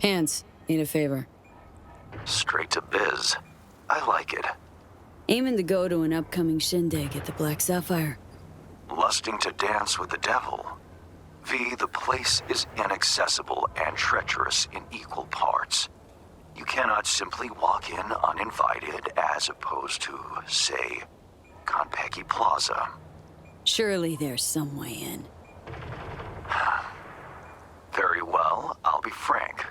Hands, need a favor. Straight to biz. I like it. Aiming to go to an upcoming shindig at the Black Sapphire. Lusting to dance with the devil. V, the place is inaccessible and treacherous in equal parts. You cannot simply walk in uninvited as opposed to, say, Konpeki Plaza. Surely there's some way in. Very well, I'll be frank.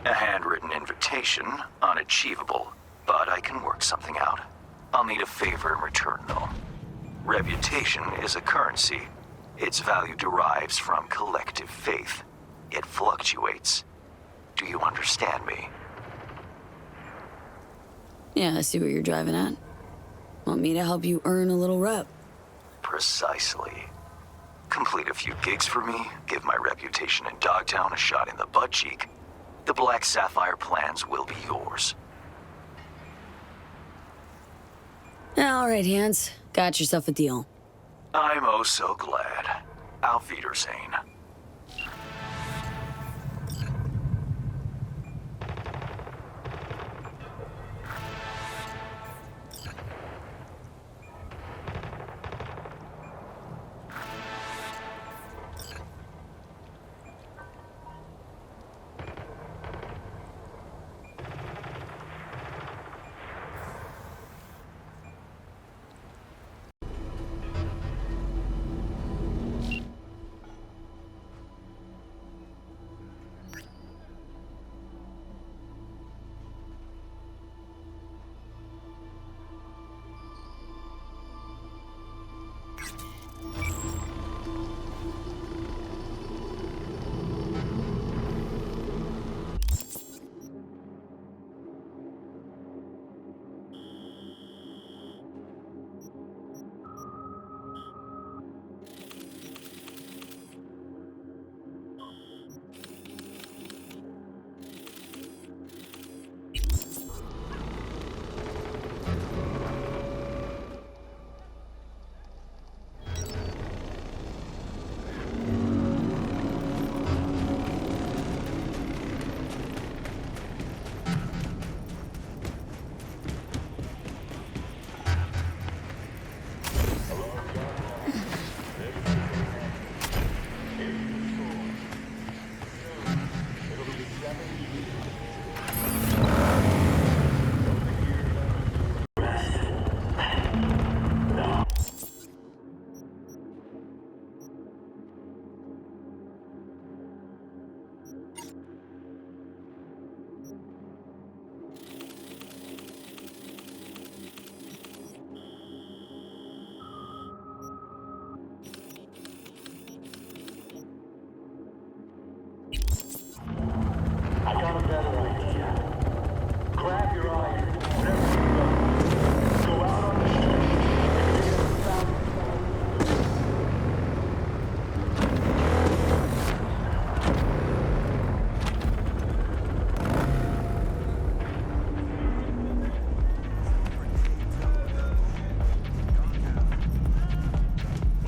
A handwritten invitation, unachievable, but I can work something out. I'll need a favor in return, though. Reputation is a currency. Its value derives from collective faith. It fluctuates. Do you understand me? Yeah, I see what you're driving at. Want me to help you earn a little rep? Precisely. Complete a few gigs for me, give my reputation in Dogtown a shot in the butt cheek. The Black Sapphire plans will be yours. All right, Hans. Got yourself a deal. I'm oh so glad. Auf Wiedersehen.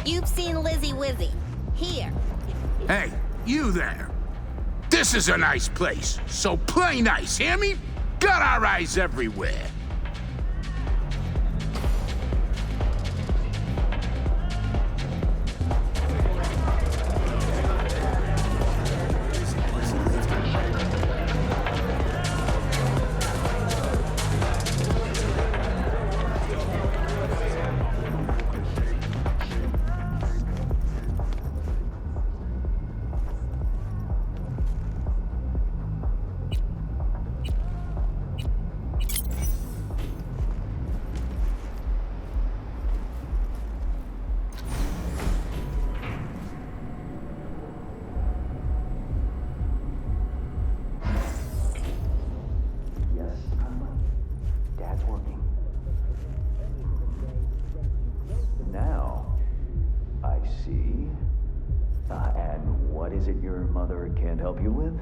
You've seen Lizzie Wizzy. Here. Hey, you there. This is a nice place, so play nice, hear me? Got our eyes everywhere. Help you with?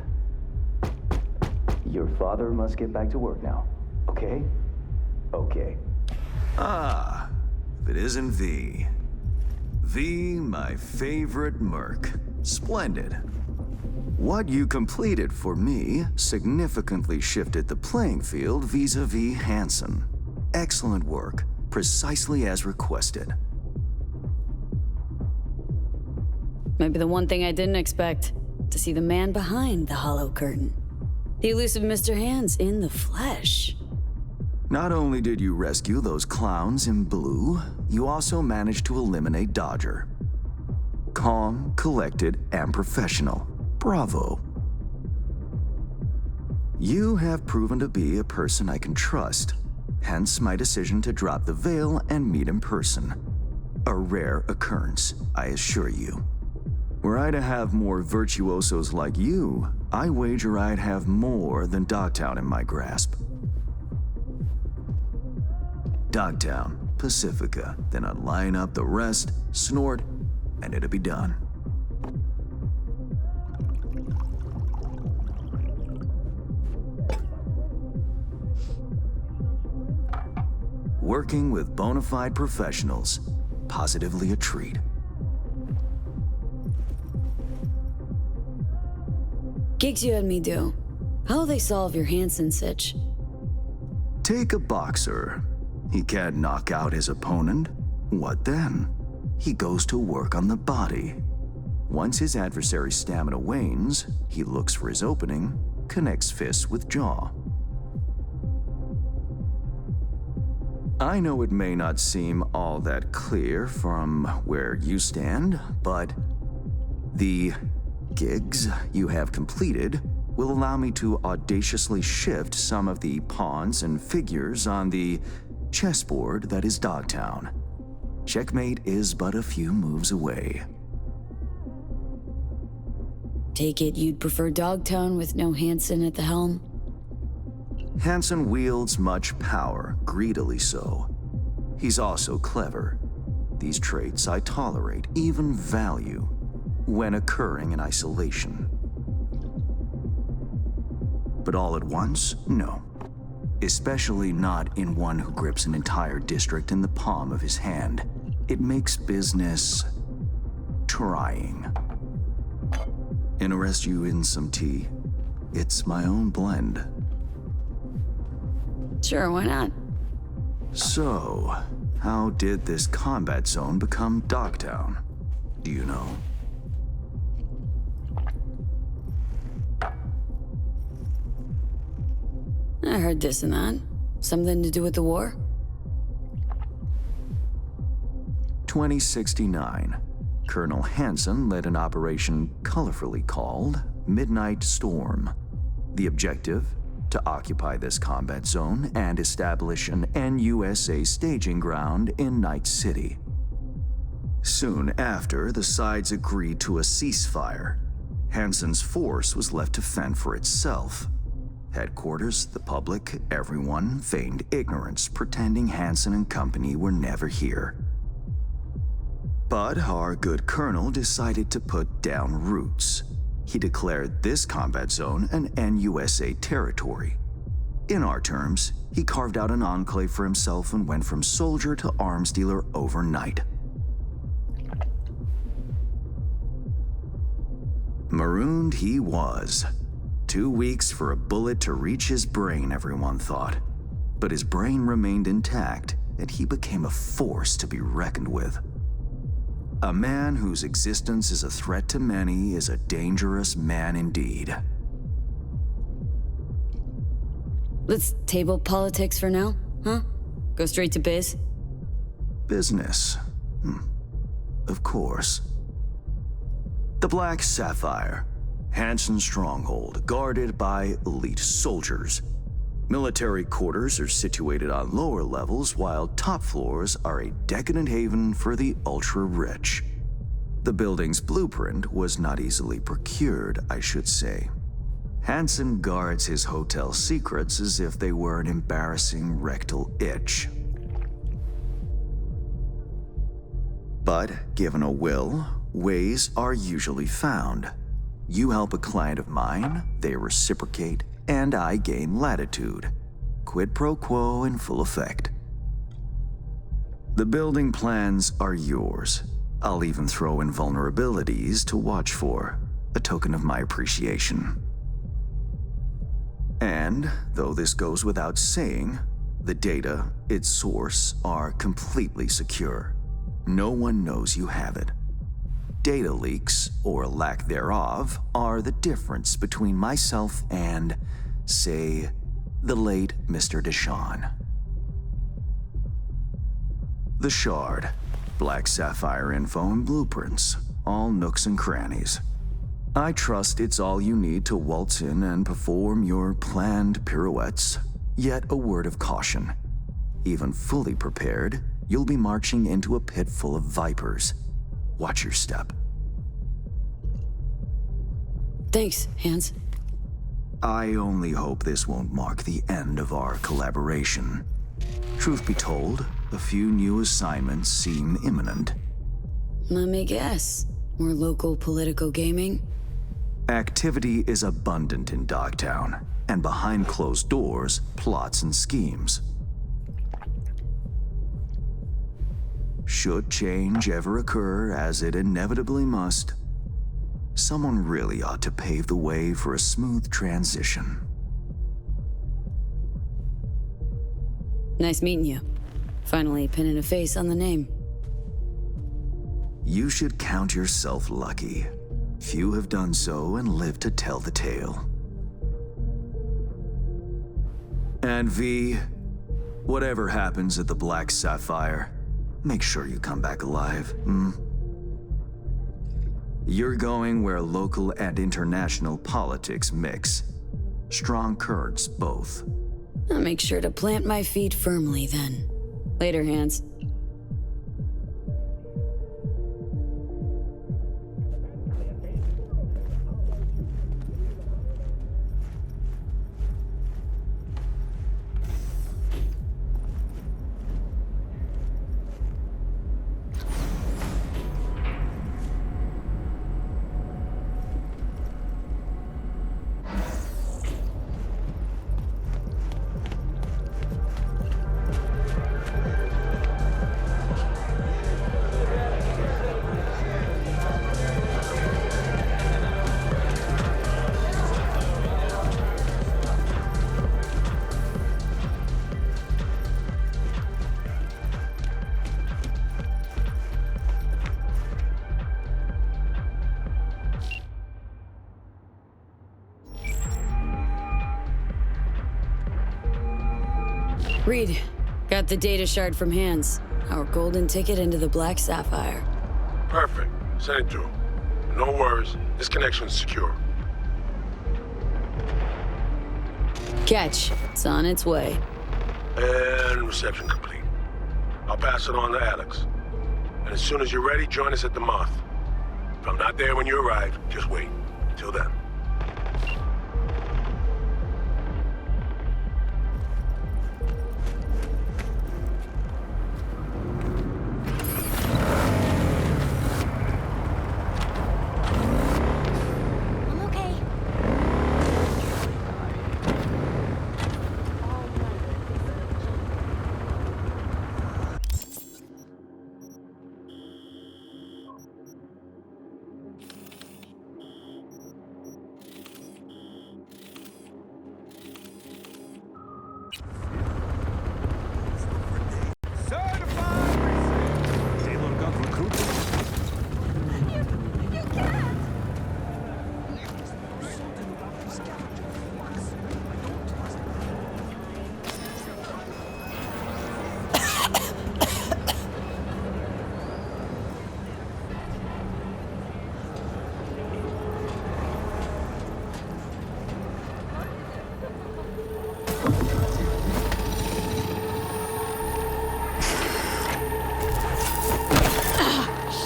Your father must get back to work now, okay? Okay. Ah, if it isn't V. V, my favorite merc. Splendid. What you completed for me significantly shifted the playing field vis-a-vis Hansen. Excellent work, precisely as requested. Maybe the one thing I didn't expect, to see the man behind the hollow curtain. The elusive Mr. Hands in the flesh. Not only did you rescue those clowns in blue, you also managed to eliminate Dodger. Calm, collected, and professional. Bravo. You have proven to be a person I can trust, hence my decision to drop the veil and meet in person. A rare occurrence, I assure you. Were I to have more virtuosos like you, I wager I'd have more than Dogtown in my grasp. Dogtown, Pacifica, then I'd line up the rest, snort, and it'd be done. Working with bona fide professionals, positively a treat. Gigs you had me do. How'll they solve your Hansen sitch? Take a boxer. He can't knock out his opponent. What then? He goes to work on the body. Once his adversary's stamina wanes, he looks for his opening, connects fists with jaw. I know it may not seem all that clear from where you stand, but the gigs you have completed will allow me to audaciously shift some of the pawns and figures on the chessboard that is Dogtown. Checkmate is but a few moves away. Take it you'd prefer Dogtown with no Hansen at the helm? Hansen wields much power, greedily so. He's also clever. These traits I tolerate, even value, when occurring in isolation. But all at once, no. Especially not in one who grips an entire district in the palm of his hand. It makes business trying. Interest you in some tea? It's my own blend. Sure, why not? So, how did this combat zone become Dogtown? Do you know? I heard this and that. Something to do with the war? 2069. Colonel Hansen led an operation colorfully called Midnight Storm. The objective? To occupy this combat zone and establish an NUSA staging ground in Night City. Soon after, the sides agreed to a ceasefire. Hansen's force was left to fend for itself. Headquarters, the public, everyone feigned ignorance, pretending Hansen and company were never here. But our good colonel decided to put down roots. He declared this combat zone an NUSA territory. In our terms, he carved out an enclave for himself and went from soldier to arms dealer overnight. Marooned he was. 2 weeks for a bullet to reach his brain, everyone thought. But his brain remained intact, and he became a force to be reckoned with. A man whose existence is a threat to many is a dangerous man indeed. Let's table politics for now, huh? Go straight to biz? Business. Of course. The Black Sapphire. Hansen's stronghold, guarded by elite soldiers. Military quarters are situated on lower levels, while top floors are a decadent haven for the ultra-rich. The building's blueprint was not easily procured, I should say. Hansen guards his hotel secrets as if they were an embarrassing rectal itch. But given a will, ways are usually found. You help a client of mine, they reciprocate, and I gain latitude. Quid pro quo in full effect. The building plans are yours. I'll even throw in vulnerabilities to watch for. a token of my appreciation. And, though this goes without saying, the data, its source, are completely secure. No one knows you have it. Data leaks, or lack thereof, are the difference between myself and, say, the late Mr. Deshawn. The Shard, Black Sapphire info and blueprints, all nooks and crannies. I trust it's all you need to waltz in and perform your planned pirouettes. Yet a word of caution. Even fully prepared, you'll be marching into a pit full of vipers. Watch your step. Thanks, Hans. I only hope this won't mark the end of our collaboration. Truth be told, a few new assignments seem imminent. Let me guess. More local political gaming? Activity is abundant in Dogtown, and behind closed doors, plots and schemes. Should change ever occur, as it inevitably must, someone really ought to pave the way for a smooth transition. Nice meeting you. Finally pinning a face on the name. You should count yourself lucky. Few have done so and lived to tell the tale. And V, whatever happens at the Black Sapphire, make sure you come back alive, You're going where local and international politics mix. Strong currents, both. I'll make sure to plant my feet firmly then. Later, Hans. Reed, got the data shard from Hans. Our golden ticket into the Black Sapphire. Perfect. Send it through. No worries. This connection's secure. Catch. It's on its way. And reception complete. I'll pass it on to Alex. And as soon as you're ready, join us at the Moth. If I'm not there when you arrive, just wait. Till then. I'm okay.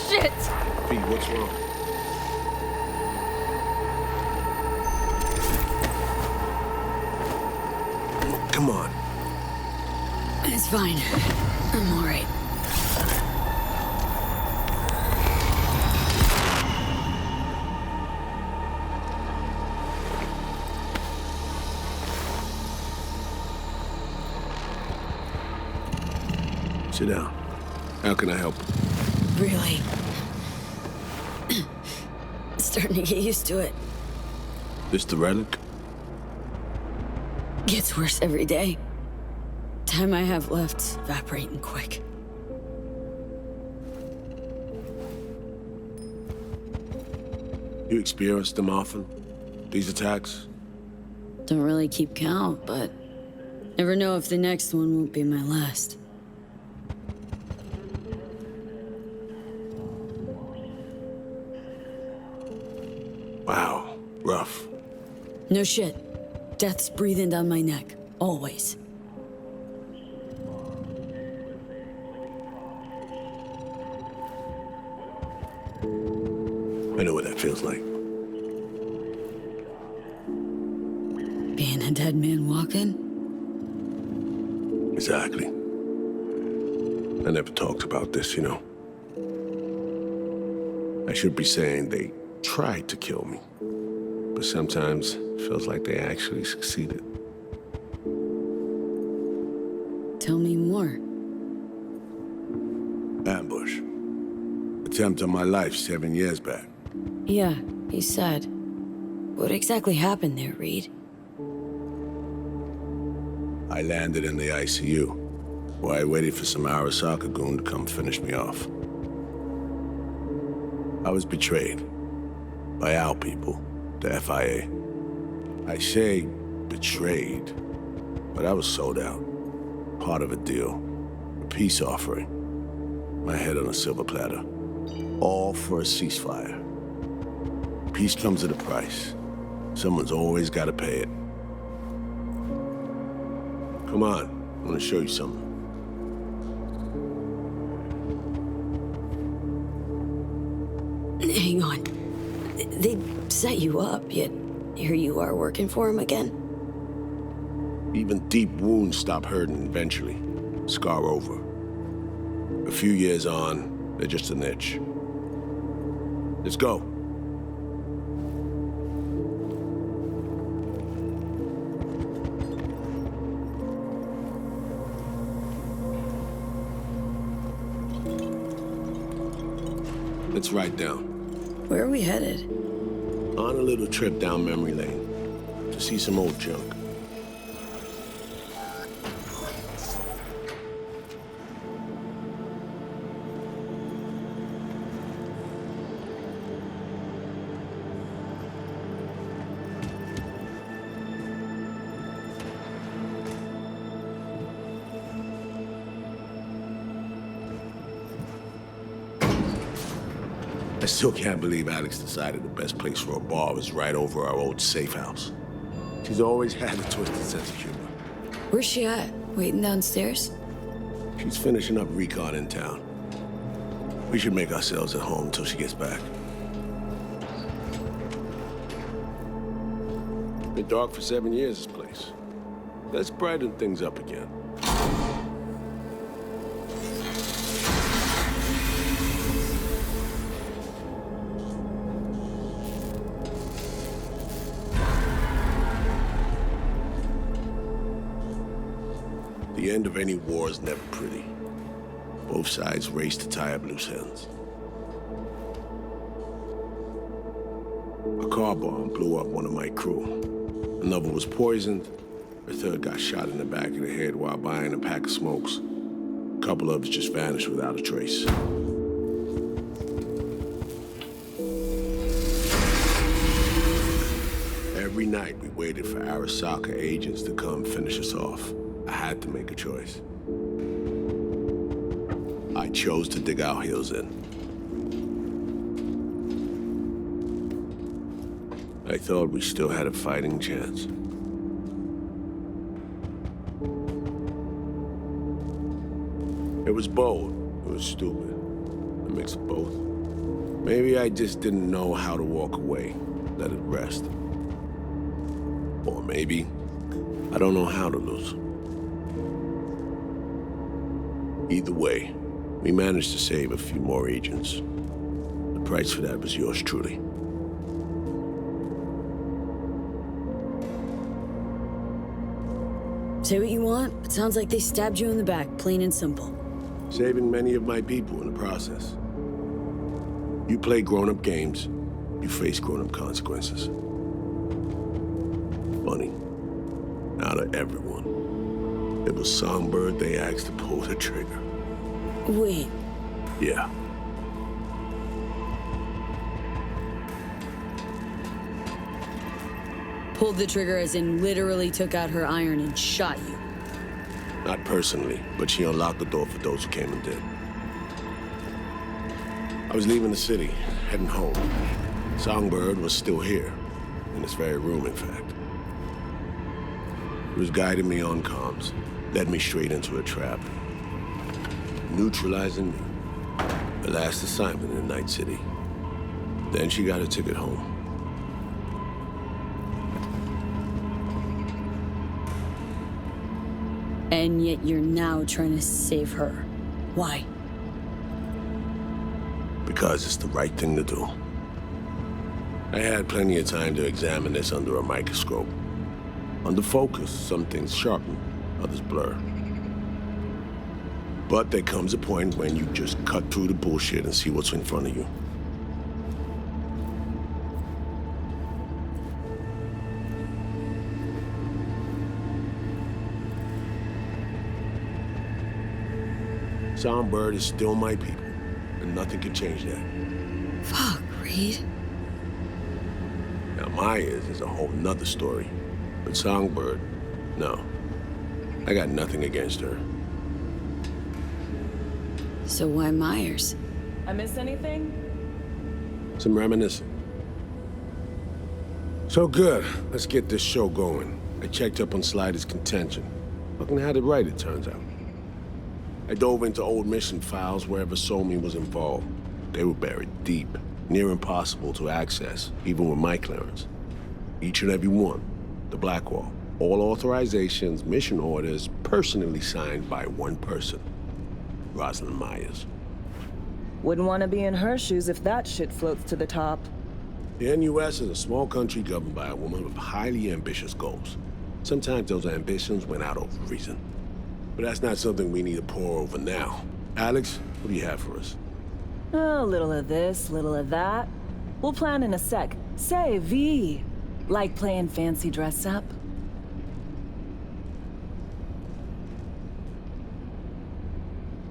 Shit! V, what's wrong? Come on. It's fine. I'm alright. Sit down. How can I help? Really? Starting to get used to it. This the relic? Gets worse every day. Time I have left's evaporating quick. You experience them often? These attacks? Don't really keep count, but never know if the next one won't be my last. Wow, rough. No shit. Death's breathing down my neck. Always. I know what that feels like. Being a dead man walking? Exactly. I never talked about this, you know. I should be saying they tried to kill me. But sometimes it feels like they actually succeeded. Tell me more. Ambush. Attempt on my life 7 years back. Yeah, he said. What exactly happened there, Reed? I landed in the ICU, where I waited for some Arasaka goon to come finish me off. I was betrayed by our people, the FIA. I say betrayed, but I was sold out. Part of a deal, a peace offering. My head on a silver platter. All for a ceasefire. Peace comes at a price. Someone's always got to pay it. Come on, I want to show you something. Hang on. They set you up, yet here you are working for him again? Even deep wounds stop hurting eventually. Scar over. A few years on, they're just an itch. Let's go. Let's ride down. Where are we headed? On a little trip down memory lane to see some old junk. I still can't believe Alex decided the best place for a bar was right over our old safe house. She's always had a twisted sense of humor. Where's she at? Waiting downstairs? She's finishing up recon in town. We should make ourselves at home until she gets back. Been dark for 7 years, this place. Let's brighten things up again. The end of any war is never pretty. Both sides race to tie up loose ends. A car bomb blew up one of my crew. Another was poisoned. A third got shot in the back of the head while buying a pack of smokes. A couple others just vanished without a trace. Every night we waited for Arasaka agents to come finish us off. I had to make a choice. I chose to dig our heels in. I thought we still had a fighting chance. It was bold. It was stupid. A mix of both. Maybe I just didn't know how to walk away, let it rest. Or maybe I don't know how to lose. Either way, we managed to save a few more agents. The price for that was yours truly. Say what you want, but sounds like they stabbed you in the back, plain and simple. Saving many of my people in the process. You play grown-up games, you face grown-up consequences. Funny. Out of everyone, it was Songbird they asked to pull the trigger. Wait, Yeah. pulled the trigger as in literally took out her iron and shot you. Not personally, but she unlocked the door for those who came and did. I was leaving the city, heading home. Songbird was still here, in this very room, in fact. He was guiding me on comms, led me straight into a trap, neutralizing me. The last assignment in Night City. Then she got a ticket home. And yet you're now trying to save her. Why? Because it's the right thing to do. I had plenty of time to examine this under a microscope. Under focus, some things sharpen, others blur. But there comes a point when you just cut through the bullshit and see what's in front of you. Songbird is still my people, and nothing can change that. Fuck, Reed. Now, Myers is a whole nother story. But Songbird, no. I got nothing against her. So why Myers? I miss anything? Some reminiscing. So good. Let's get this show going. I checked up on Slider's contention. Fucking had it right, it turns out. I dove into old mission files wherever Somi was involved. They were buried deep, near impossible to access, even with my clearance. Each and every one. The Blackwall. All authorizations, mission orders, personally signed by one person. Rosalind Myers. Wouldn't want to be in her shoes if that shit floats to the top. The NUS is a small country governed by a woman with highly ambitious goals. Sometimes those ambitions went out of reason. But that's not something we need to pour over now. Alex, what do you have for us? A little of this, little of that. We'll plan in a sec. Say, V, like playing fancy dress up?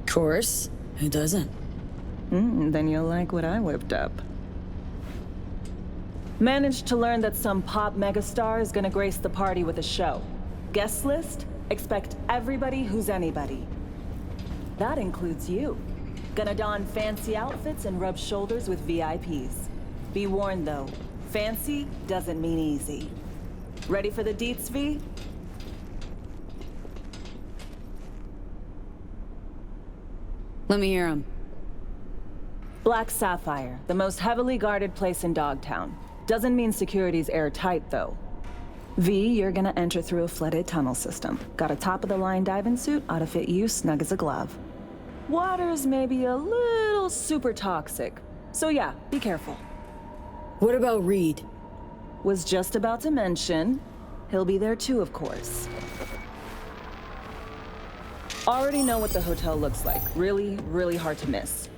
Course. Who doesn't? Then you'll like what I whipped up. Managed to learn that some pop megastar is gonna grace the party with a show. Guest list? Expect everybody who's anybody. That includes you. Gonna don fancy outfits and rub shoulders with VIPs. Be warned though, fancy doesn't mean easy. Ready for the deets, V? Let me hear him. Black Sapphire, the most heavily guarded place in Dogtown. Doesn't mean security's airtight though. V, you're gonna enter through a flooded tunnel system. Got a top-of-the-line diving suit, ought to fit you snug as a glove. Water's maybe a little super toxic. So yeah, be careful. What about Reed? Was just about to mention, he'll be there too, of course. Already know what the hotel looks like. Really, really hard to miss.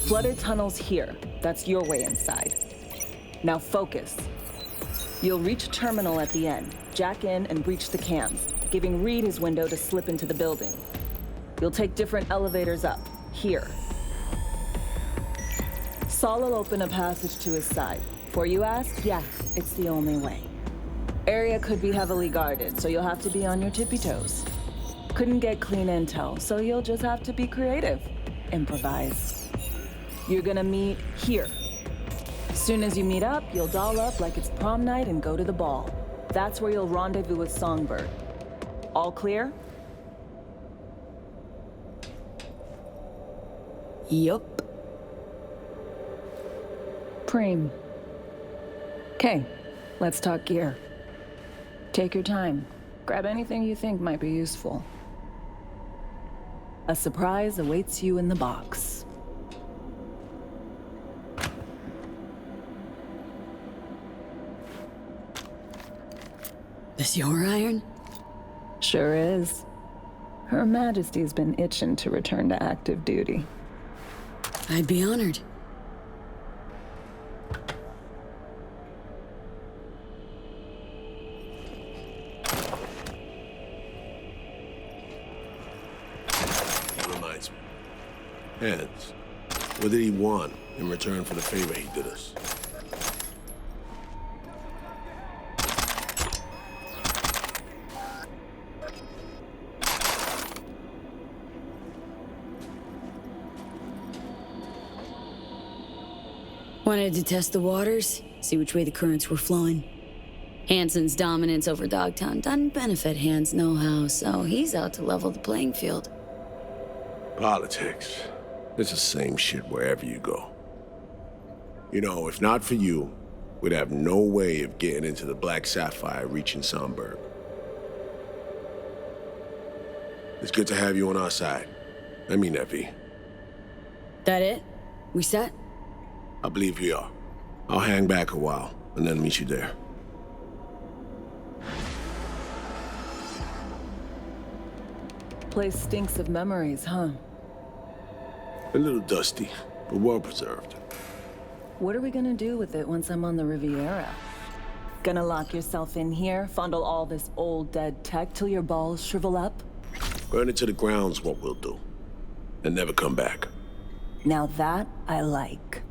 Flooded tunnels here. That's your way inside. Now focus. You'll reach a terminal at the end, jack in and breach the cams, giving Reed his window to slip into the building. You'll take different elevators up, here. Saul will open a passage to his side. Before you ask, yeah, it's the only way. Area could be heavily guarded, so you'll have to be on your tippy toes. Couldn't get clean intel, so you'll just have to be creative. Improvise. You're gonna meet here. Soon as you meet up, you'll doll up like it's prom night and go to the ball. That's where you'll rendezvous with Songbird. All clear? Yup. Preem. Okay, let's talk gear. Take your time. Grab anything you think might be useful. A surprise awaits you in the box. This your iron? Sure is. Her Majesty's been itching to return to active duty. I'd be honored. Hands. What did he want in return for the favor he did us? Wanted to test the waters, see which way the currents were flowing. Hansen's dominance over Dogtown doesn't benefit Hans no-how, so he's out to level the playing field. Politics. It's the same shit wherever you go. You know, if not for you, we'd have no way of getting into the Black Sapphire reaching Somberg. It's good to have you on our side. I mean that, V. That it? We set? I believe we are. I'll hang back a while, and then meet you there. Place stinks of memories, huh? A little dusty, but well preserved. What are we gonna do with it once I'm on the Riviera? Gonna lock yourself in here, fondle all this old dead tech till your balls shrivel up? Burn it to the ground's what we'll do. And never come back. Now that I like.